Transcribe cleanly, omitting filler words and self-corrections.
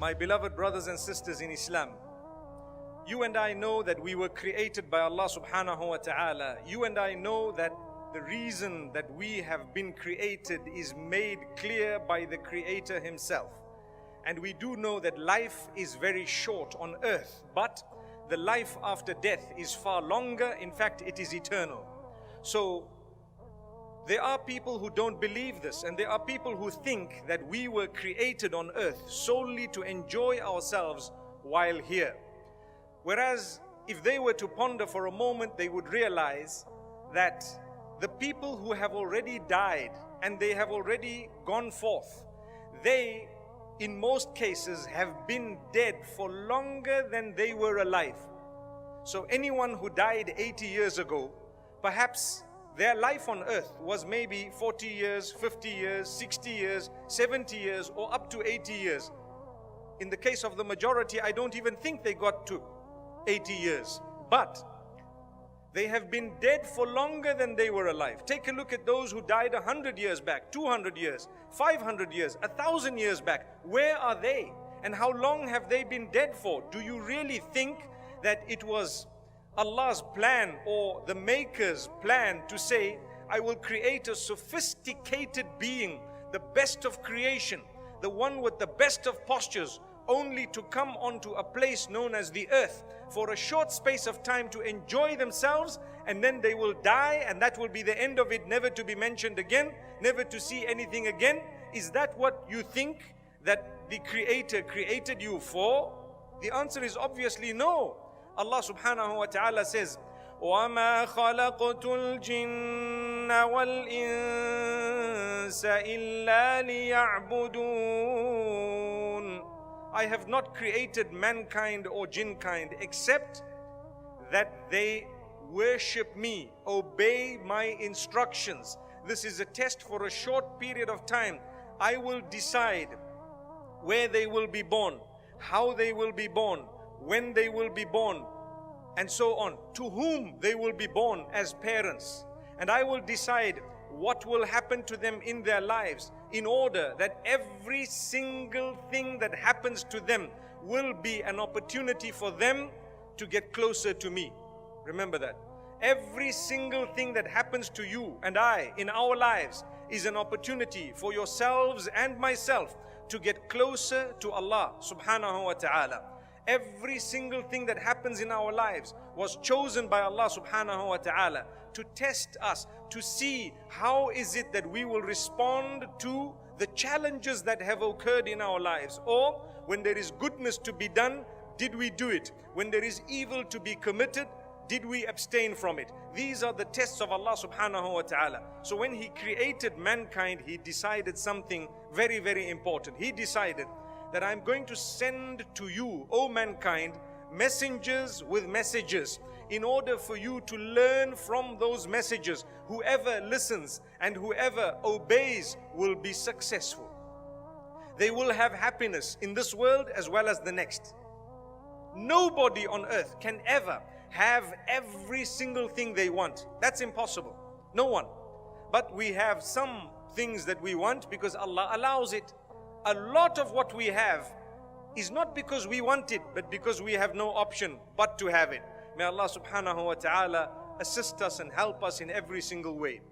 My beloved brothers and sisters in Islam, you and I know that we were created by Allah subhanahu wa ta'ala. You and I know that the reason that we have been created is made clear by the Creator Himself. And we do know that life is very short on earth, but the life after death is far longer. In fact, it is eternal. So there are people who don't believe this, and there are people who think that we were created on earth solely to enjoy ourselves while here. Whereas if they were to ponder for a moment, they would realize that the people who have already died and they have already gone forth, they in most cases have been dead for longer than they were alive. So anyone who died 80 years ago, perhaps their life on earth was maybe 40 years, 50 years, 60 years, 70 years, or up to 80 years. In the case of the majority, I don't even think they got to 80 years. But they have been dead for longer than they were alive. Take a look at those who died 100 years back, 200 years, 500 years, 1,000 years back. Where are they? And how long have they been dead for? Do you really think that it was Allah's plan or the Maker's plan to say, I will create a sophisticated being, the best of creation, the one with the best of postures, only to come onto a place known as the earth for a short space of time to enjoy themselves, and then they will die, and that will be the end of it, never to be mentioned again, never to see anything again? Is that what you think that the Creator created you for? The answer is obviously no. Allah subhanahu wa ta'ala says, وَمَا خَلَقْتُ الْجِنَّ وَالْإِنسَ إِلَّا لِيَعْبُدُونَ. I have not created mankind or jinnkind except that they worship me, obey my instructions. This is a test for a short period of time. I will decide where they will be born, how they will be born, when they will be born, and so on, to whom they will be born as parents. And I will decide what will happen to them in their lives, in order that every single thing that happens to them will be an opportunity for them to get closer to me. Remember that. Every single thing that happens to you and I in our lives is an opportunity for yourselves and myself to get closer to Allah subhanahu wa ta'ala. Every single thing that happens in our lives was chosen by Allah subhanahu wa ta'ala to test us, to see how is it that we will respond to the challenges that have occurred in our lives. Or when there is goodness to be done, did we do it? When there is evil to be committed, did we abstain from it? These are the tests of Allah subhanahu wa ta'ala. So when He created mankind, He decided something very, very important. He decided that I'm going to send to you, O mankind, messengers with messages, in order for you to learn from those messages. Whoever listens and whoever obeys will be successful. They will have happiness in this world as well as the next. Nobody on earth can ever have every single thing they want. That's impossible. No one. But we have some things that we want because Allah allows it. A lot of what we have is not because we want it, but because we have no option but to have it. May Allah subhanahu wa ta'ala assist us and help us in every single way.